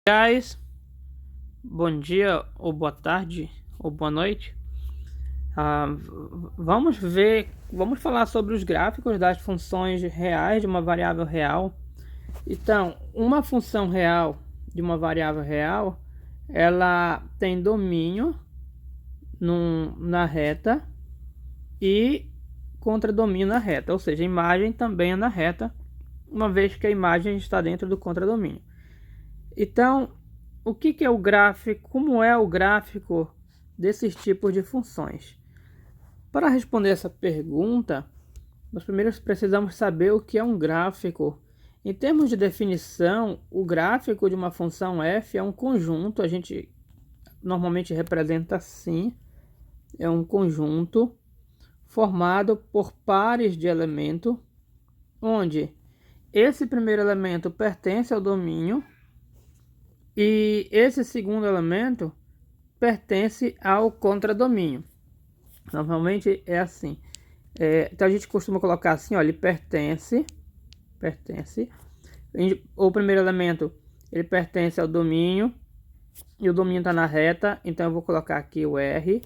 Guys, bom dia ou boa tarde ou boa noite. Vamos falar sobre os gráficos das funções reais de uma variável real. Então, uma função real de uma variável real, ela tem domínio na reta e contradomínio na reta, ou seja, a imagem também é na reta, uma vez que a imagem está dentro do contradomínio. Então, o que é o gráfico? Como é o gráfico desses tipos de funções? Para responder essa pergunta, nós primeiro precisamos saber o que é um gráfico. Em termos de definição, o gráfico de uma função f é um conjunto, a gente normalmente representa assim, é um conjunto formado por pares de elemento, onde esse primeiro elemento pertence ao domínio e esse segundo elemento pertence ao contradomínio. Normalmente é assim. Então a gente costuma colocar assim, ó, ele pertence. O primeiro elemento ele pertence ao domínio e o domínio está na reta, então eu vou colocar aqui o R.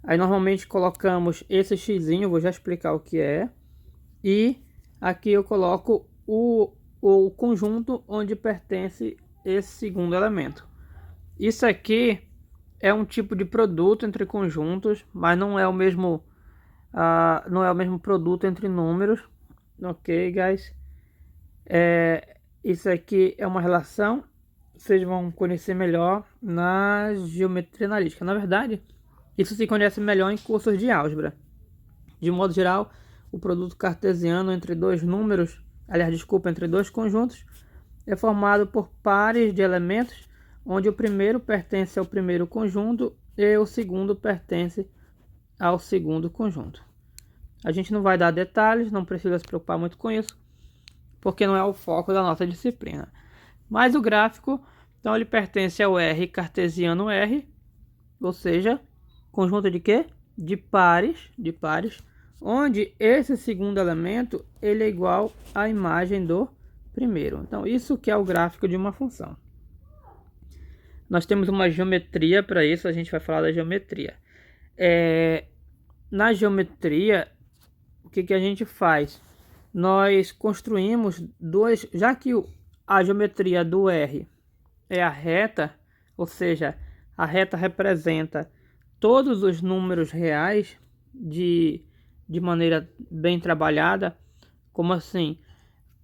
Aí normalmente colocamos esse xzinho, vou já explicar o que é. E aqui eu coloco o conjunto onde pertence esse segundo elemento. Isso aqui é um tipo de produto entre conjuntos, mas não é o mesmo produto entre números, ok, guys? Isso aqui é uma relação, vocês vão conhecer melhor na geometria analítica. Na verdade, isso se conhece melhor em cursos de álgebra. De modo geral, o produto cartesiano entre dois números, entre dois conjuntos, é formado por pares de elementos, onde o primeiro pertence ao primeiro conjunto e o segundo pertence ao segundo conjunto. A gente não vai dar detalhes, não precisa se preocupar muito com isso, porque não é o foco da nossa disciplina. Mas o gráfico, então ele pertence ao R cartesiano R, ou seja, conjunto de quê? De pares, onde esse segundo elemento ele é igual à imagem do primeiro. Então, isso que é o gráfico de uma função. Nós temos uma geometria para isso, a gente vai falar da geometria. Na geometria, o que a gente faz? Nós construímos já que a geometria do R é a reta, ou seja, a reta representa todos os números reais de maneira bem trabalhada. Como assim?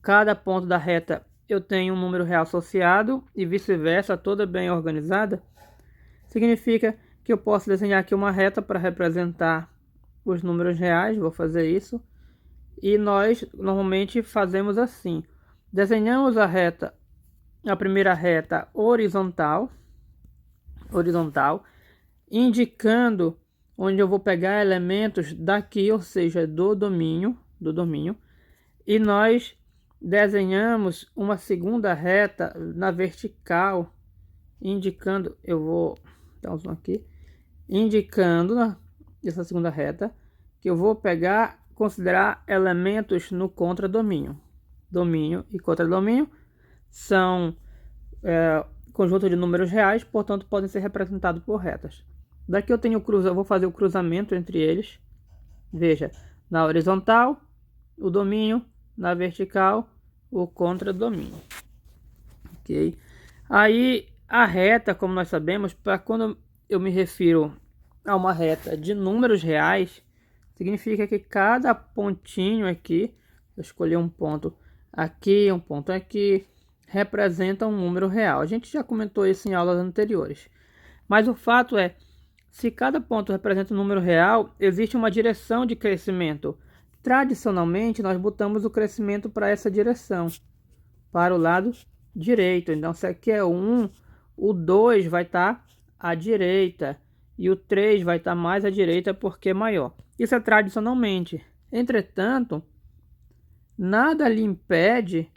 Cada ponto da reta eu tenho um número real associado e vice-versa, toda bem organizada. Significa que eu posso desenhar aqui uma reta para representar os números reais. Vou fazer isso. E nós normalmente fazemos assim. Desenhamos a primeira reta horizontal, indicando onde eu vou pegar elementos daqui, ou seja, do domínio, e nós desenhamos uma segunda reta na vertical, indicando, eu vou dar um zoom aqui, indicando essa segunda reta que eu vou considerar elementos no contradomínio. Domínio e contradomínio são conjunto de números reais, portanto podem ser representados por retas. Daqui eu vou fazer o cruzamento entre eles. Veja, na horizontal, o domínio, na vertical, o contradomínio. Ok? Aí, a reta, como nós sabemos, para quando eu me refiro a uma reta de números reais, significa que cada pontinho aqui, eu escolhi um ponto aqui, um ponto aqui, representa um número real. A gente já comentou isso em aulas anteriores. Mas o fato é, se cada ponto representa um número real, existe uma direção de crescimento. Tradicionalmente, nós botamos o crescimento para essa direção, para o lado direito. Então, se aqui é o 1, o 2 vai estar à direita e o 3 vai estar mais à direita porque é maior. Isso é tradicionalmente. Entretanto, nada lhe impede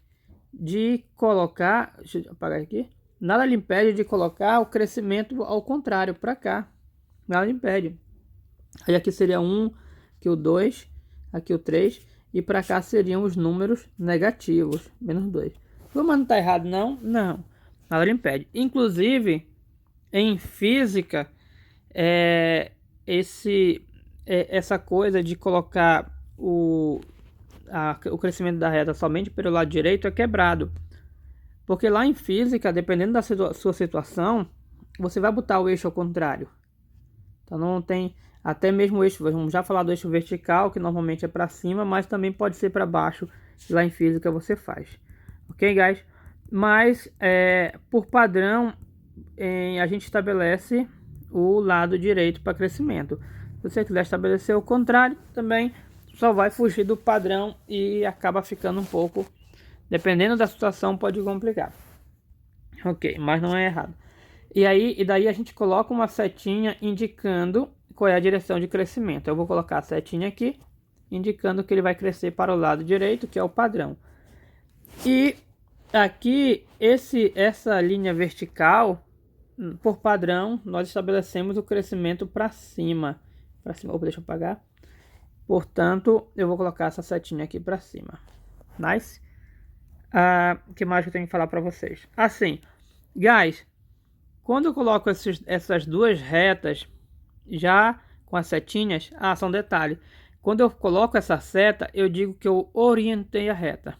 de colocar, deixa eu apagar aqui, nada lhe impede de colocar o crescimento ao contrário, para cá. Nada lhe impede. Aí aqui seria 1, aqui o 2, aqui o 3, e para cá seriam os números negativos, menos 2. Mas não está errado não? Não. Nada lhe impede. Inclusive, em física, essa coisa de colocar o crescimento da reta somente pelo lado direito é quebrado. Porque lá em física, dependendo da sua situação, você vai botar o eixo ao contrário. Então não tem, até mesmo o eixo, vamos já falar do eixo vertical, que normalmente é para cima, mas também pode ser para baixo, lá em física você faz. Ok, guys? Mas, por padrão, a gente estabelece o lado direito para crescimento. Se você quiser estabelecer o contrário, também só vai fugir do padrão e acaba ficando um pouco, dependendo da situação, pode complicar. Ok, mas não é errado. E daí a gente coloca uma setinha indicando qual é a direção de crescimento. Eu vou colocar a setinha aqui, indicando que ele vai crescer para o lado direito, que é o padrão. E aqui, essa linha vertical, por padrão, nós estabelecemos o crescimento para cima. Opa, deixa eu apagar. Portanto, eu vou colocar essa setinha aqui para cima. Nice? O que mais que eu tenho que falar para vocês? Assim, guys, quando eu coloco essas duas retas, já com as setinhas, só um detalhe. Quando eu coloco essa seta, eu digo que eu orientei a reta.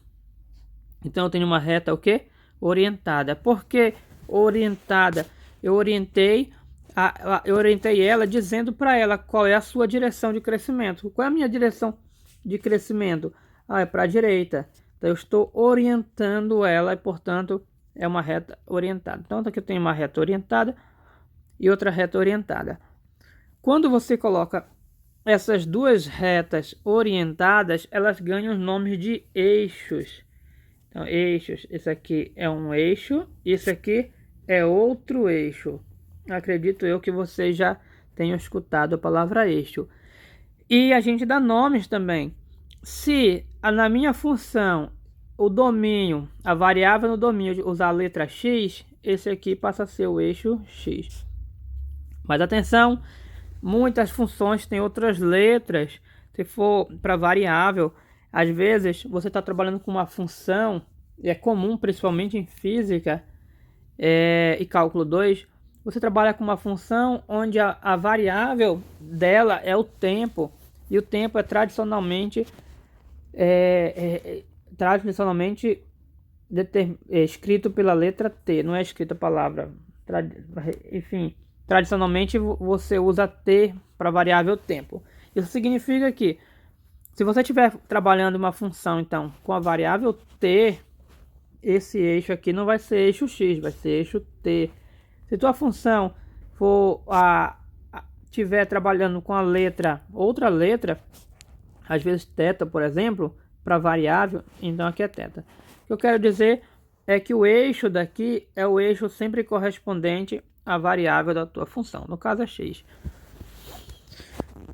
Então eu tenho uma reta o quê? Orientada. Por que orientada? Eu orientei ela dizendo para ela qual é a sua direção de crescimento. Qual é a minha direção de crescimento? É para a direita. Então eu estou orientando ela e, portanto, é uma reta orientada. Então aqui eu tenho uma reta orientada e outra reta orientada. Quando você coloca essas duas retas orientadas, elas ganham os nomes de eixos. Então, eixos, esse aqui é um eixo, esse aqui é outro eixo. Acredito eu que vocês já tenham escutado a palavra eixo. E a gente dá nomes também. Se na minha função o domínio, a variável no domínio usar a letra x, esse aqui passa a ser o eixo x. Mas atenção, muitas funções têm outras letras. Se for para variável, às vezes você está trabalhando com uma função, e é comum principalmente em física e cálculo 2, você trabalha com uma função onde a variável dela é o tempo, e o tempo é tradicionalmente escrito pela letra T, não é escrita a palavra, enfim, tradicionalmente você usa T para variável tempo. Isso significa que se você estiver trabalhando uma função então com a variável T, esse eixo aqui não vai ser eixo X, vai ser eixo T. Se tua função for estiver trabalhando com a outra letra, às vezes θ, por exemplo, para variável, então aqui é θ. O que eu quero dizer é que o eixo daqui é o eixo sempre correspondente à variável da tua função, no caso é x.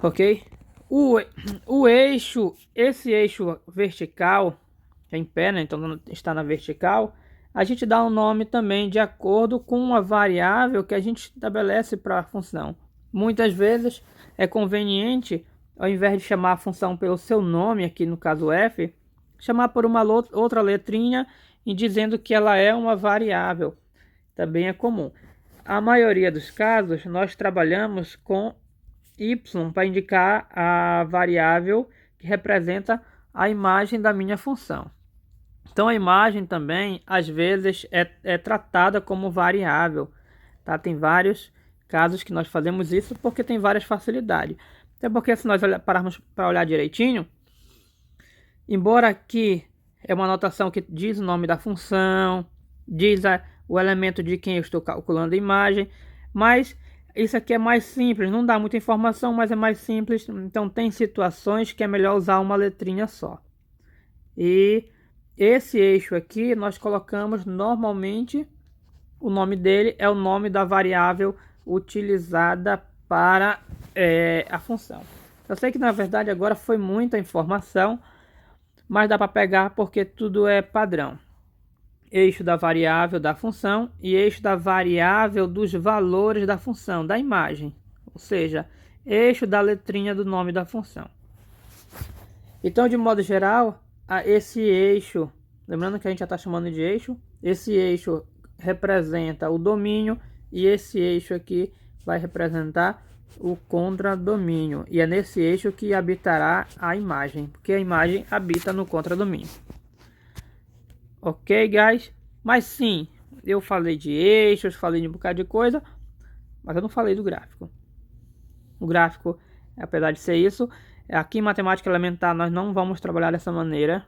Ok? O eixo, esse eixo vertical, que é em pé, né? Então está na vertical, a gente dá um nome também de acordo com a variável que a gente estabelece para a função. Muitas vezes é conveniente, ao invés de chamar a função pelo seu nome, aqui no caso f, chamar por uma outra letrinha e dizendo que ela é uma variável. Também é comum. A maioria dos casos, nós trabalhamos com y para indicar a variável que representa a imagem da minha função. Então a imagem também, às vezes, é tratada como variável. Tá? Tem vários casos que nós fazemos isso porque tem várias facilidades. Até porque se nós pararmos para olhar direitinho, embora aqui é uma anotação que diz o nome da função, diz o elemento de quem eu estou calculando a imagem, mas isso aqui é mais simples, não dá muita informação, mas é mais simples. Então tem situações que é melhor usar uma letrinha só. E esse eixo aqui nós colocamos normalmente, o nome dele é o nome da variável utilizada para a função. Eu sei que na verdade agora foi muita informação, mas dá para pegar porque tudo é padrão. Eixo da variável da função e eixo da variável dos valores da função, da imagem. Ou seja, eixo da letrinha do nome da função. Então, de modo geral, esse eixo, lembrando que a gente já está chamando de eixo, esse eixo representa o domínio e esse eixo aqui vai representar o contradomínio. E é nesse eixo que habitará a imagem, porque a imagem habita no contradomínio. Ok, guys? Mas sim, eu falei de eixos, falei de um bocado de coisa, mas eu não falei do gráfico. O gráfico, apesar de ser isso, aqui em matemática elementar nós não vamos trabalhar dessa maneira,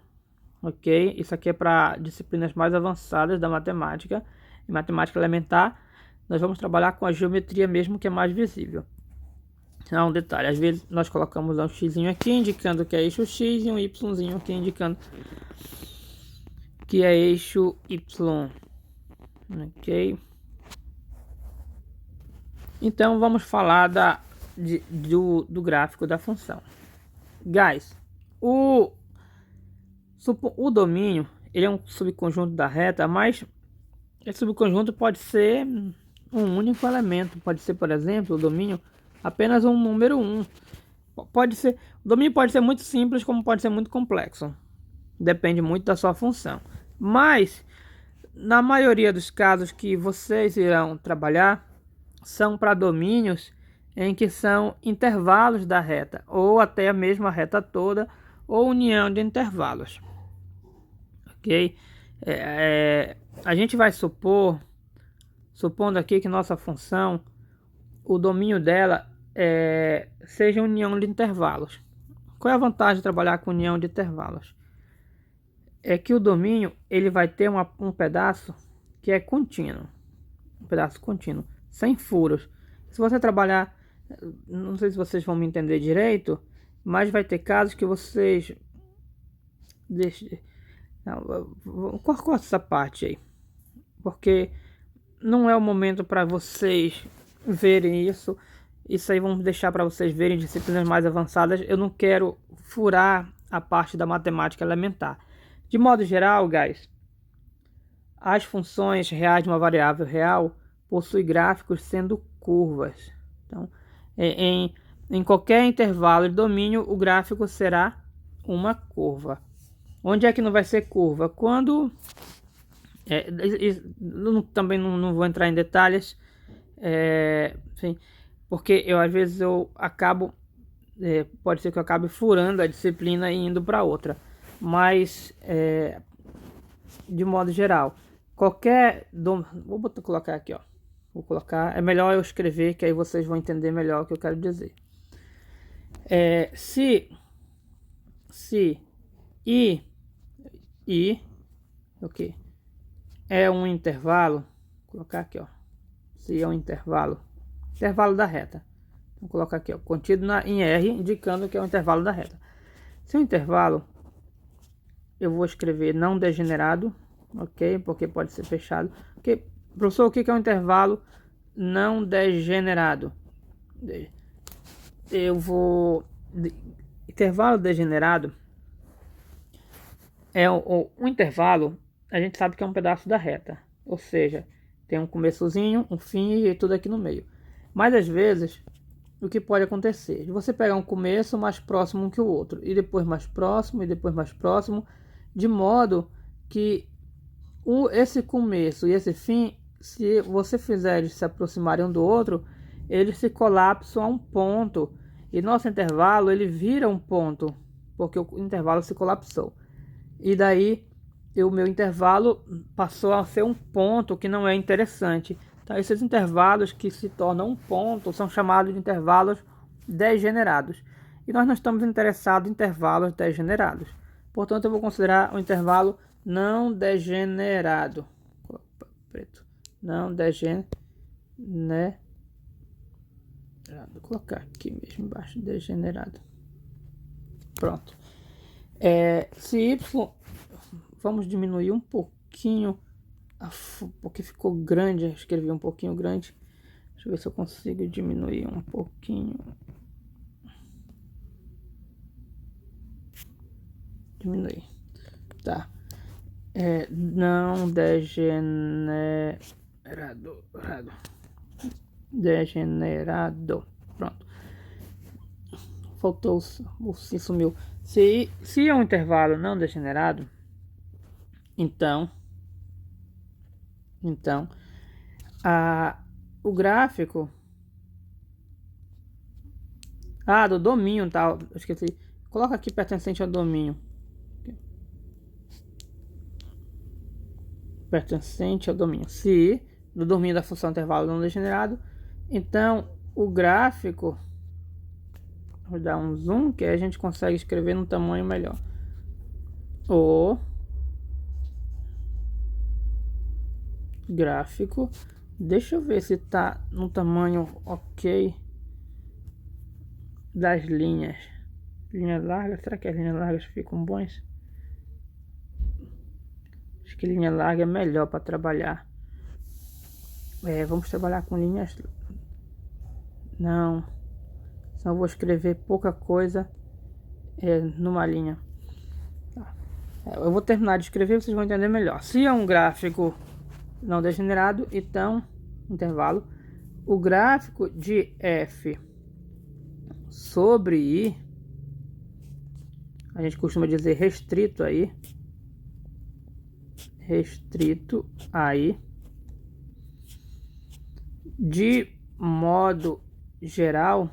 ok? Isso aqui é para disciplinas mais avançadas da matemática. Em matemática elementar, nós vamos trabalhar com a geometria mesmo, que é mais visível. Um detalhe, às vezes nós colocamos um x aqui indicando que é eixo x e um y aqui indicando que é eixo y, ok? Então vamos falar do gráfico da função. Guys, o domínio ele é um subconjunto da reta, mas esse subconjunto pode ser um único elemento. Pode ser, por exemplo, o domínio apenas um número 1. Pode ser, o domínio pode ser muito simples, como pode ser muito complexo. Depende muito da sua função. Mas, na maioria dos casos que vocês irão trabalhar, são para domínios em que são intervalos da reta, ou até mesmo a reta toda, ou união de intervalos. Ok? A gente vai supondo aqui que nossa função, o domínio dela seja união de intervalos. Qual é a vantagem de trabalhar com união de intervalos? É que o domínio ele vai ter um pedaço que é contínuo, um pedaço contínuo, sem furos. Se você trabalhar, não sei se vocês vão me entender direito, mas vai ter casos que vocês corta essa parte aí, porque não é o momento para vocês verem isso. Isso aí vamos deixar para vocês verem disciplinas mais avançadas. Eu não quero furar a parte da matemática elementar. De modo geral, guys, as funções reais de uma variável real possuem gráficos sendo curvas. Então, em qualquer intervalo de domínio, o gráfico será uma curva. Onde é que não vai ser curva? Quando... também não vou entrar em detalhes, porque às vezes eu acabo... pode ser que eu acabe furando a disciplina e indo para outra. Mas, de modo geral, vou colocar aqui, ó. Vou colocar, é melhor eu escrever, que aí vocês vão entender melhor o que eu quero dizer. Se I, ok, é um intervalo, vou colocar aqui, ó. Se é um intervalo da reta. Vou colocar aqui, ó, contido em R, indicando que é o intervalo da reta. Se o intervalo, eu vou escrever não degenerado, ok? Porque pode ser fechado. Okay. Professor, o que é um intervalo não degenerado? Intervalo degenerado é um intervalo, a gente sabe que é um pedaço da reta. Ou seja, tem um começozinho, um fim e tudo aqui no meio. Mas às vezes, o que pode acontecer? Você pegar um começo mais próximo que o outro, e depois mais próximo, e depois mais próximo, de modo que esse começo e esse fim, se você fizer eles se aproximarem um do outro, eles se colapsam a um ponto. E nosso intervalo, ele vira um ponto, porque o intervalo se colapsou. E daí, o meu intervalo passou a ser um ponto que não é interessante. Então, esses intervalos que se tornam um ponto são chamados de intervalos degenerados. E nós não estamos interessados em intervalos degenerados. Portanto, eu vou considerar um intervalo não degenerado. Opa, preto. Não degenerado. Vou colocar aqui mesmo embaixo, degenerado. Pronto. Se y, vamos diminuir um pouquinho, porque ficou grande, escrevi um pouquinho grande. Deixa eu ver se eu consigo diminuir um pouquinho. Diminuir. Tá. Não degenerado. Degenerado. Pronto. Faltou o si sumiu. Se é um intervalo não degenerado, então Então, o gráfico... do domínio, tá? Eu esqueci. Coloca aqui pertencente ao domínio. Pertencente ao domínio. Se do domínio da função intervalo não degenerado, então o gráfico... Vou dar um zoom que aí a gente consegue escrever num tamanho melhor. O gráfico... Deixa eu ver se tá no tamanho ok das linhas. Linhas largas, será que as linhas largas ficam bons? Acho que linha larga é melhor para trabalhar. Vamos trabalhar com linhas... Não. Senão eu vou escrever pouca coisa numa linha. Eu vou terminar de escrever, vocês vão entender melhor. Se é um gráfico não degenerado, então, intervalo, o gráfico de f sobre i, a gente costuma dizer restrito aí, de modo geral,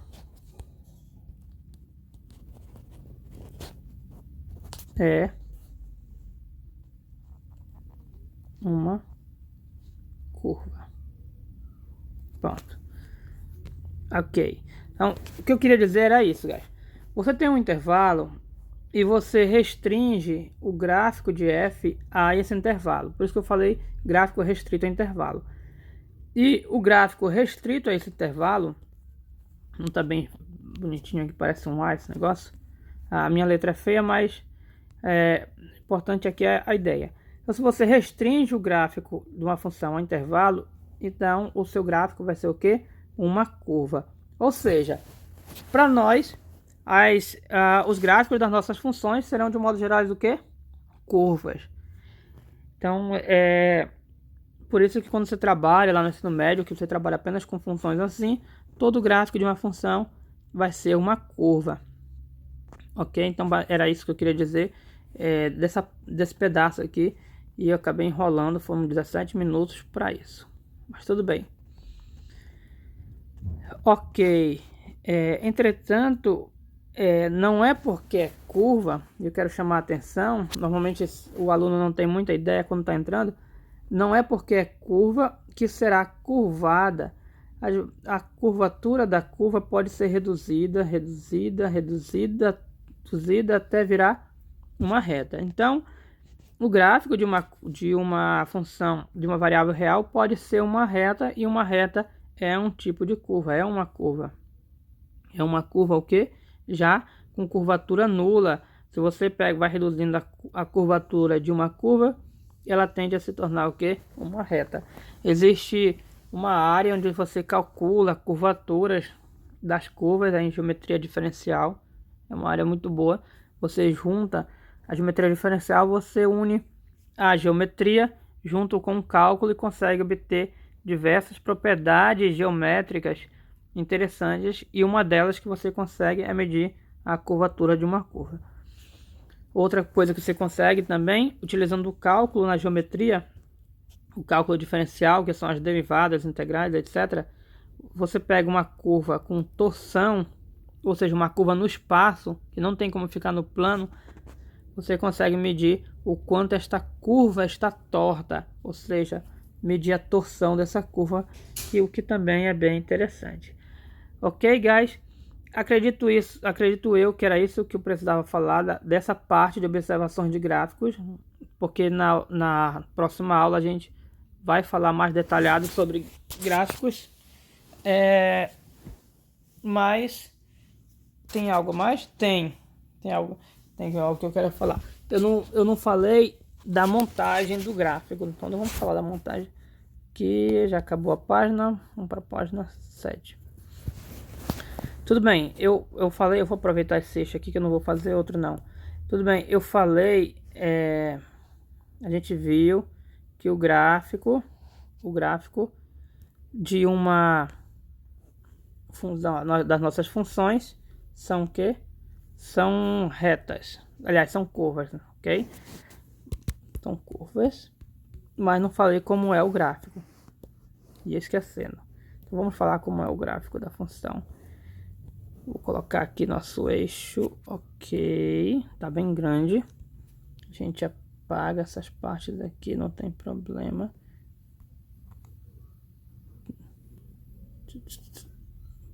é uma curva. Pronto. Ok. Então, o que eu queria dizer era isso, guys. Você tem um intervalo e você restringe o gráfico de f a esse intervalo. Por isso que eu falei gráfico restrito a intervalo. E o gráfico restrito a esse intervalo, não tá bem bonitinho aqui, parece um A esse negócio. A minha letra é feia, mas importante aqui é a ideia. Então, se você restringe o gráfico de uma função a intervalo, então o seu gráfico vai ser o quê? Uma curva. Ou seja, para nós, os gráficos das nossas funções serão de modo geral o quê? Curvas. Então, por isso que quando você trabalha lá no ensino médio, que você trabalha apenas com funções assim, todo gráfico de uma função vai ser uma curva. Ok? Então era isso que eu queria dizer desse pedaço aqui. E eu acabei enrolando, foram 17 minutos para isso. Mas tudo bem. Ok. Entretanto, não é porque é curva, eu quero chamar a atenção, normalmente o aluno não tem muita ideia quando está entrando, não é porque é curva que será curvada. A curvatura da curva pode ser reduzida até virar uma reta. Então, o gráfico de uma função, de uma variável real, pode ser uma reta, e uma reta é um tipo de curva, é uma curva. É uma curva o quê? Já com curvatura nula. Se você vai reduzindo a curvatura de uma curva, ela tende a se tornar o quê? Uma reta. Existe uma área onde você calcula curvaturas das curvas em geometria diferencial. É uma área muito boa. Você junta a geometria diferencial, você une a geometria junto com o cálculo e consegue obter diversas propriedades geométricas interessantes, e uma delas que você consegue é medir a curvatura de uma curva. Outra coisa que você consegue também, utilizando o cálculo na geometria, o cálculo diferencial, que são as derivadas, integrais, etc. Você pega uma curva com torção, ou seja, uma curva no espaço, que não tem como ficar no plano, você consegue medir o quanto esta curva está torta, ou seja, medir a torção dessa curva, o que também é bem interessante. Ok, guys? Acredito eu que era isso que eu precisava falar dessa parte de observações de gráficos, porque na próxima aula a gente vai falar mais detalhado sobre gráficos. Mas tem algo mais? Tem algo que eu quero falar. Eu não falei da montagem do gráfico, então não vamos falar da montagem, que já acabou a página. Vamos para a página 7. Tudo bem, eu falei, eu vou aproveitar esse eixo aqui que eu não vou fazer outro não. Tudo bem, eu falei, a gente viu que o gráfico de uma função, das nossas funções são o quê? São retas, aliás, são curvas, ok? São curvas. mas não falei como é o gráfico. Ia esquecendo. Então vamos falar como é o gráfico da função. Vou colocar aqui nosso eixo, ok, tá bem grande. A gente apaga essas partes aqui, não tem problema.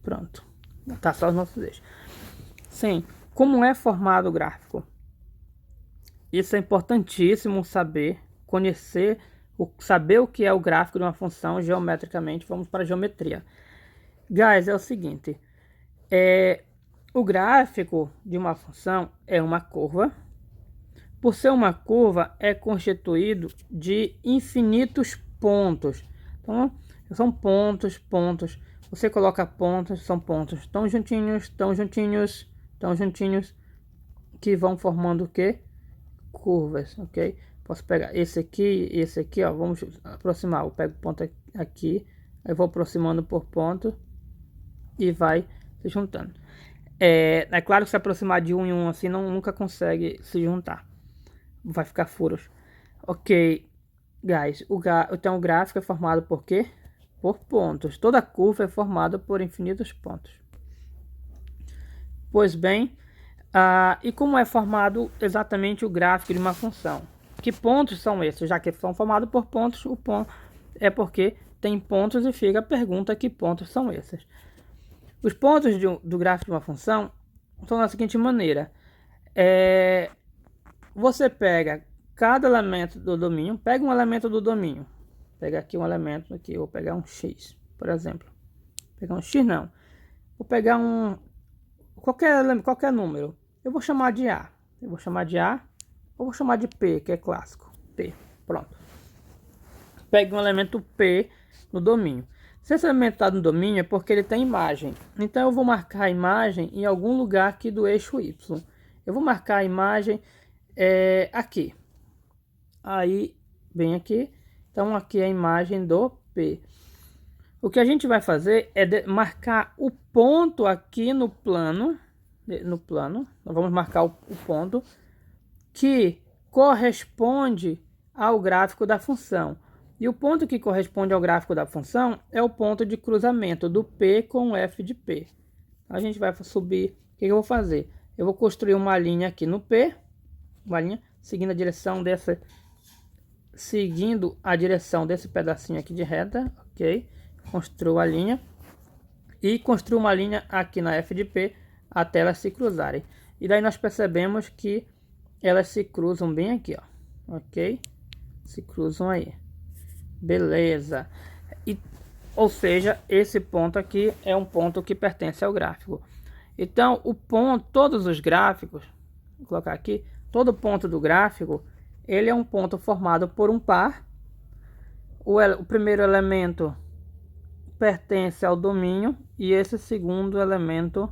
Pronto, tá só os nossos eixos. Sim, como é formado o gráfico? Isso é importantíssimo saber, conhecer, saber o que é o gráfico de uma função geometricamente. Vamos para a geometria. Guys, é o seguinte, o gráfico de uma função é uma curva. Por ser uma curva, é constituído de infinitos pontos. Então, são pontos, pontos. Você coloca pontos, são pontos tão juntinhos, tão juntinhos, tão juntinhos, que vão formando o quê? Curvas, ok? Posso pegar esse aqui, ó. Vamos aproximar. Eu pego ponto aqui, eu vou aproximando por ponto e vai se juntando. É claro que se aproximar de um em um assim, nunca consegue se juntar. Vai ficar furos. Ok, guys. Então o gráfico é formado por quê? Por pontos. Toda curva é formada por infinitos pontos. Pois bem, e como é formado exatamente o gráfico de uma função? Que pontos são esses? Já que são formados por pontos, o ponto é porque tem pontos e fica a pergunta: que pontos são esses? Os pontos do gráfico de uma função são da seguinte maneira. Você pega cada elemento do domínio, pega um elemento do domínio. Pega aqui um elemento, aqui eu vou pegar um x, por exemplo. Vou pegar um x não. Vou pegar qualquer número. Eu vou chamar de A. Eu vou chamar de A, ou vou chamar de P, que é clássico. P, pronto. Pega um elemento P no domínio. Se esse elemento está no domínio é porque ele tem imagem. Então eu vou marcar a imagem em algum lugar aqui do eixo Y. Eu vou marcar a imagem aqui. Aí, bem aqui. Então aqui é a imagem do P. O que a gente vai fazer é marcar o ponto aqui no plano. Nós vamos marcar o ponto que corresponde ao gráfico da função. E o ponto que corresponde ao gráfico da função é o ponto de cruzamento do P com o F de P. A gente vai subir. O que eu vou fazer? Eu vou construir uma linha aqui no P. Uma linha seguindo a direção desse pedacinho aqui de reta, ok? Construo a linha e construo uma linha aqui na F de P até elas se cruzarem. E daí nós percebemos que elas se cruzam bem aqui, ó, ok? Se cruzam aí, beleza. Ou seja, esse ponto aqui é um ponto que pertence ao gráfico. Então, todos os gráficos, vou colocar aqui, todo ponto do gráfico, ele é um ponto formado por um par. O primeiro elemento pertence ao domínio e esse segundo elemento,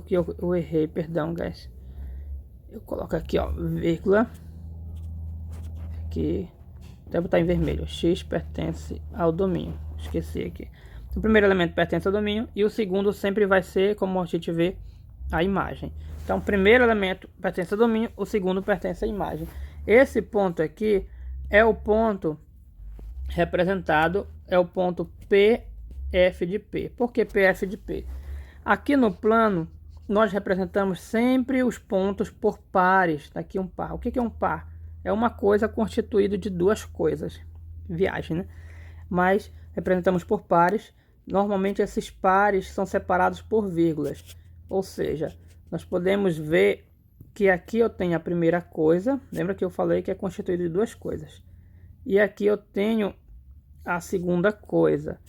eu errei, perdão, guys. Eu coloco aqui, ó, vírgula, aqui, até botar em vermelho, x pertence ao domínio, esqueci aqui. O primeiro elemento pertence ao domínio e o segundo sempre vai ser, como a gente vê, a imagem. Então, o primeiro elemento pertence ao domínio, o segundo pertence à imagem. Esse ponto aqui é o ponto representado, é o ponto PF de P. Por que PF de P? Aqui no plano, nós representamos sempre os pontos por pares. Tá aqui um par. O que é um par? É uma coisa constituída de duas coisas. Viagem, né? Mas representamos por pares. Normalmente esses pares são separados por vírgulas. Ou seja, nós podemos ver que aqui eu tenho a primeira coisa. Lembra que eu falei que é constituído de duas coisas. E aqui eu tenho a segunda coisa,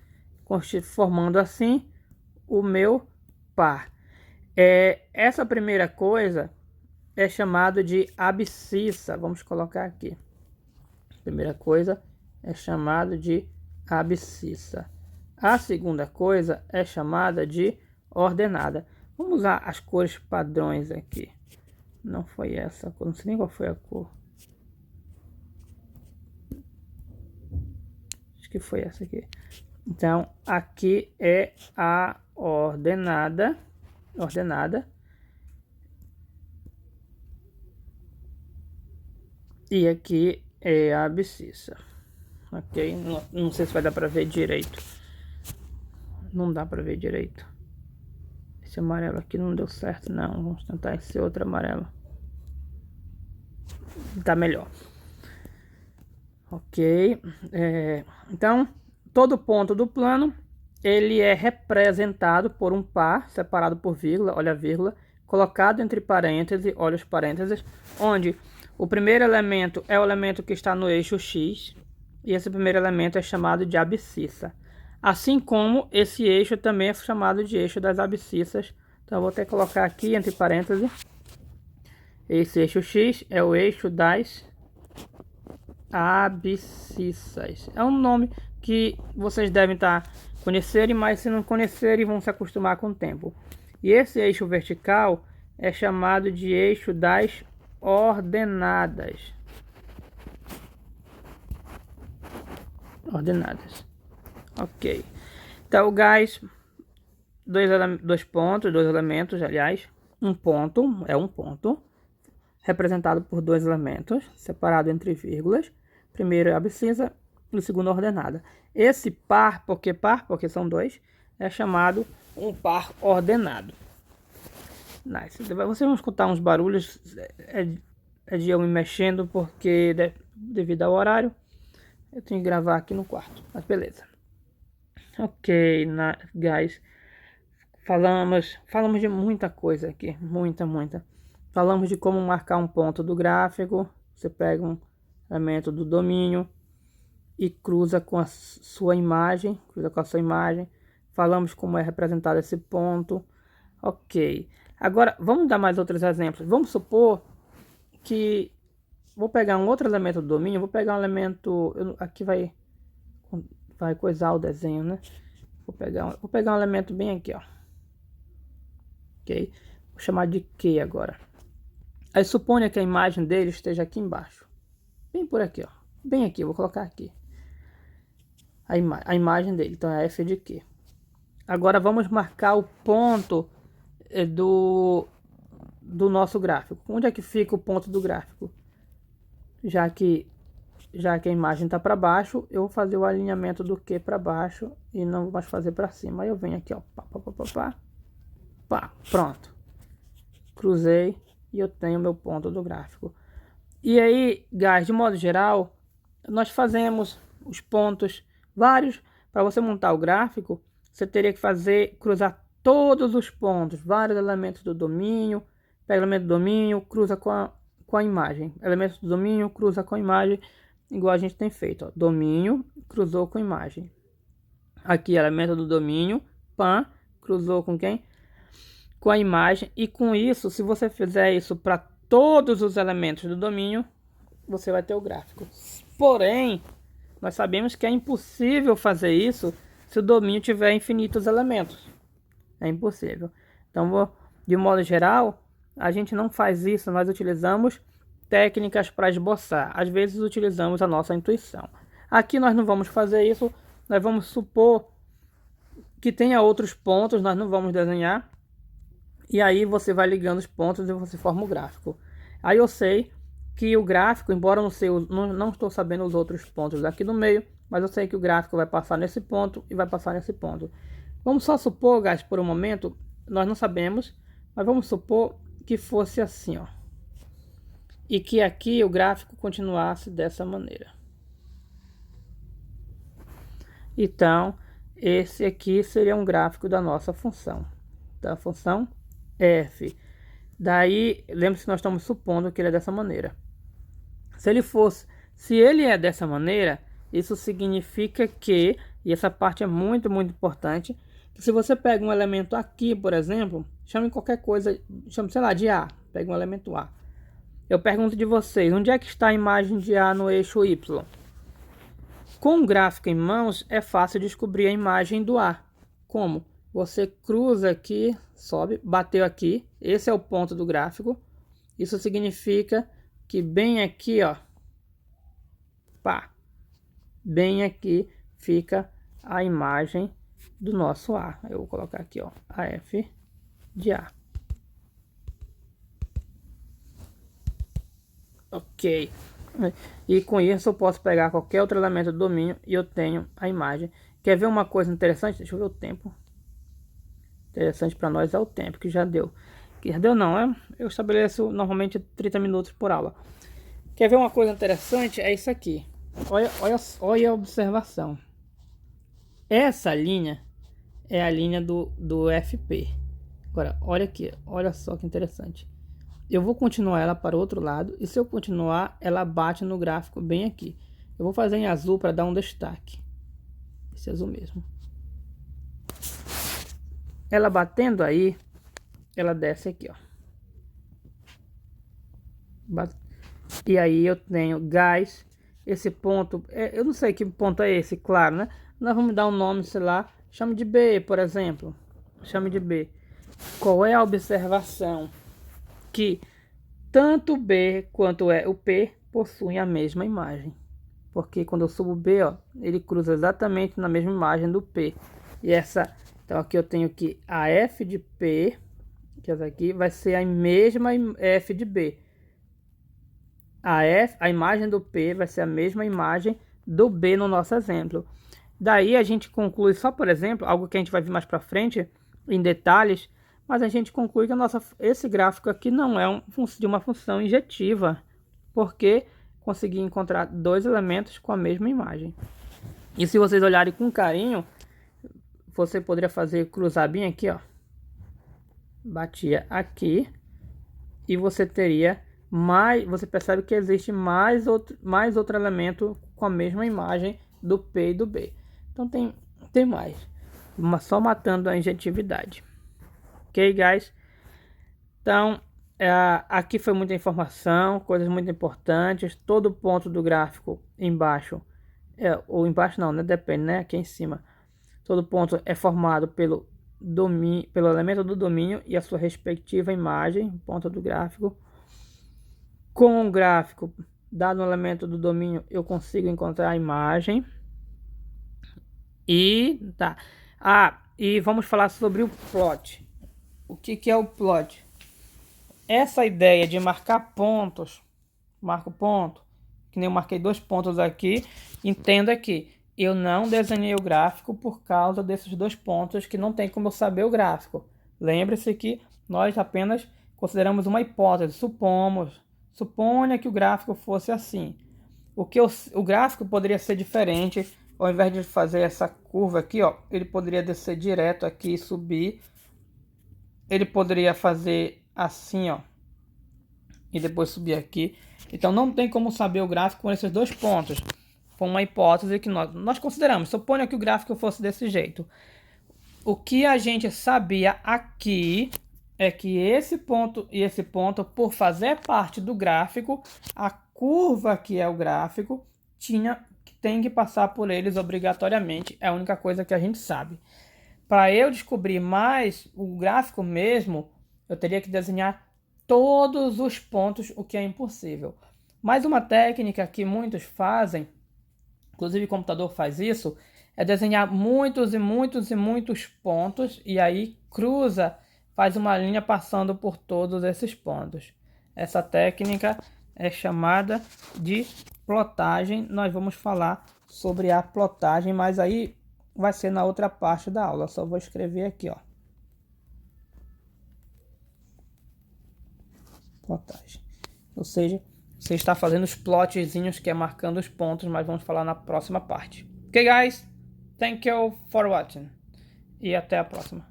formando assim o meu par. Essa primeira coisa é chamada de abscissa. Vamos colocar aqui. A primeira coisa é chamada de abscissa. A segunda coisa é chamada de ordenada. Vamos usar as cores padrões aqui. Não foi essa cor, não sei nem qual foi a cor. Acho que foi essa aqui. Então, aqui é a ordenada. E aqui é a abscissa. ok? Não sei se vai dar para ver direito. Não dá para ver direito. Esse amarelo aqui não deu certo, não. Vamos tentar esse outro amarelo. Tá melhor. Ok. Então, todo ponto do plano, ele é representado por um par, separado por vírgula, olha a vírgula, colocado entre parênteses, olha os parênteses, onde o primeiro elemento é o elemento que está no eixo X, e esse primeiro elemento é chamado de abscissa. Assim como esse eixo também é chamado de eixo das abscissas. Então eu vou ter que colocar aqui entre parênteses. Esse eixo X é o eixo das abscissas. É um nome que vocês devem estar conhecerem, mas se não conhecerem vão se acostumar com o tempo. E esse eixo vertical é chamado de eixo das ordenadas. Ordenadas. Ok. Então, guys, dois pontos, dois elementos, aliás, um ponto, representado por dois elementos, separado entre vírgulas. Primeiro é abscissa e o segundo ordenada. Esse par, porque são dois, é chamado um par ordenado. Nice. Vocês vão escutar uns barulhos, é de eu me mexendo, porque devido ao horário, eu tenho que gravar aqui no quarto, mas beleza. Ok, guys, falamos de muita coisa aqui, muita. Falamos de como marcar um ponto do gráfico. Você pega um elemento do domínio e cruza com a sua imagem, Falamos como é representado esse ponto. Ok. Agora, vamos dar mais outros exemplos. Vamos supor que vou pegar um outro elemento do domínio, vou pegar um elemento, aqui vai coisar o desenho, né? Vou pegar um elemento bem aqui, ó. Ok? Vou chamar de Q agora. Aí suponha que a imagem dele esteja aqui embaixo. Bem por aqui, ó. Bem aqui, vou colocar aqui. A imagem dele, então é f de Q. Agora vamos marcar o ponto do nosso gráfico. Onde é que fica o ponto do gráfico? Já que a imagem está para baixo, eu vou fazer o alinhamento do Q para baixo e não vou mais fazer para cima. Aí eu venho aqui, ó, pá, pronto. Cruzei e eu tenho meu ponto do gráfico. E aí, guys, de modo geral, nós fazemos os pontos vários. Para você montar o gráfico, você teria que cruzar todos os pontos, vários elementos do domínio. Pega o elemento do domínio, cruza com a imagem. Elemento do domínio, cruza com a imagem, igual a gente tem feito, ó. Domínio, cruzou com imagem. Aqui, elemento do domínio, pan, cruzou com quem? Com a imagem. E com isso, se você fizer isso para todos os elementos do domínio, você vai ter o gráfico. Porém, nós sabemos que é impossível fazer isso se o domínio tiver infinitos elementos. É impossível. Então, de modo geral, a gente não faz isso, nós utilizamos técnicas para esboçar. Às vezes utilizamos a nossa intuição. Aqui nós não vamos fazer isso, nós vamos supor que tenha outros pontos, nós não vamos desenhar. E aí você vai ligando os pontos e você forma o gráfico. Aí eu sei que o gráfico, embora não estou sabendo os outros pontos aqui no meio, mas eu sei que o gráfico vai passar nesse ponto e vai passar nesse ponto. Vamos só supor, guys, por um momento, nós não sabemos, mas vamos supor que fosse assim, ó. E que aqui o gráfico continuasse dessa maneira. Então, esse aqui seria um gráfico da nossa função. Da função f. Daí, lembre-se que nós estamos supondo que ele é dessa maneira. Se ele é dessa maneira, isso significa que, e essa parte é muito importante, que se você pega um elemento aqui, por exemplo, chame qualquer coisa, chame, sei lá, de A, pega um elemento A. Eu pergunto de vocês, onde é que está a imagem de A no eixo Y? Com o gráfico em mãos, é fácil descobrir a imagem do A. Como? Você cruza aqui, sobe, bateu aqui, esse é o ponto do gráfico. Isso significa que bem aqui, ó, pá, bem aqui fica a imagem do nosso A. Eu vou colocar aqui, ó, AF de A. Ok. E com isso eu posso pegar qualquer outro elemento do domínio e eu tenho a imagem. Quer ver uma coisa interessante? Deixa eu ver o tempo. Interessante para nós é o tempo que já deu. Que já deu não, é? Eu estabeleço normalmente 30 minutos por aula. Quer ver uma coisa interessante? É isso aqui. Olha a observação. Essa linha é a linha do FP. Agora, olha aqui, olha só que interessante. Eu vou continuar ela para o outro lado e se eu continuar, ela bate no gráfico bem aqui. Eu vou fazer em azul para dar um destaque. Esse azul mesmo. Ela batendo aí, ela desce aqui, ó. E aí eu tenho gás. Esse ponto, eu não sei que ponto é esse, claro, né? Nós vamos dar um nome, sei lá, chame de B, por exemplo. Chame de B. Qual é a observação? Que tanto B quanto o P possuem a mesma imagem. Porque quando eu subo B, ó, ele cruza exatamente na mesma imagem do P. E essa, então aqui eu tenho que a F de P, que essa aqui vai ser a mesma F de B. A imagem do P vai ser a mesma imagem do B no nosso exemplo. Daí a gente conclui só, por exemplo, algo que a gente vai ver mais para frente em detalhes, mas a gente conclui que esse gráfico aqui não é de uma função injetiva, porque consegui encontrar dois elementos com a mesma imagem. E se vocês olharem com carinho, você poderia fazer cruzar bem aqui, ó. Batia aqui e você teria você percebe que existe mais outro elemento com a mesma imagem do P e do B. Então tem mais, só matando a injetividade. Ok, guys? Então aqui foi muita informação, coisas muito importantes. Todo ponto do gráfico embaixo, ou embaixo não, né? Depende, né? Aqui em cima. Todo ponto é formado pelo elemento do domínio e a sua respectiva imagem, ponto do gráfico. Com o gráfico dado no elemento do domínio, eu consigo encontrar a imagem. E tá. E vamos falar sobre o plot. O que é o plot? Essa ideia de marcar pontos, marco ponto, que nem eu marquei 2 pontos aqui, entenda que eu não desenhei o gráfico por causa desses 2 pontos que não tem como eu saber o gráfico. Lembre-se que nós apenas consideramos uma hipótese, suponha que o gráfico fosse assim. O gráfico poderia ser diferente, ao invés de fazer essa curva aqui, ó, ele poderia descer direto aqui e subir. Ele poderia fazer assim, ó, e depois subir aqui. Então não tem como saber o gráfico com esses 2 pontos. Foi uma hipótese que nós consideramos. Suponha que o gráfico fosse desse jeito. O que a gente sabia aqui é que esse ponto e esse ponto, por fazer parte do gráfico, a curva que é o gráfico tem que passar por eles obrigatoriamente. É a única coisa que a gente sabe. Para eu descobrir mais o gráfico mesmo, eu teria que desenhar todos os pontos, o que é impossível. Mas uma técnica que muitos fazem, inclusive o computador faz isso, é desenhar muitos e muitos e muitos pontos e aí faz uma linha passando por todos esses pontos. Essa técnica é chamada de plotagem. Nós vamos falar sobre a plotagem, mas aí vai ser na outra parte da aula. Só vou escrever aqui, ó. Plotagem. Ou seja, você está fazendo os plotzinhos que é marcando os pontos, mas vamos falar na próxima parte. Ok, guys? Thank you for watching. E até a próxima.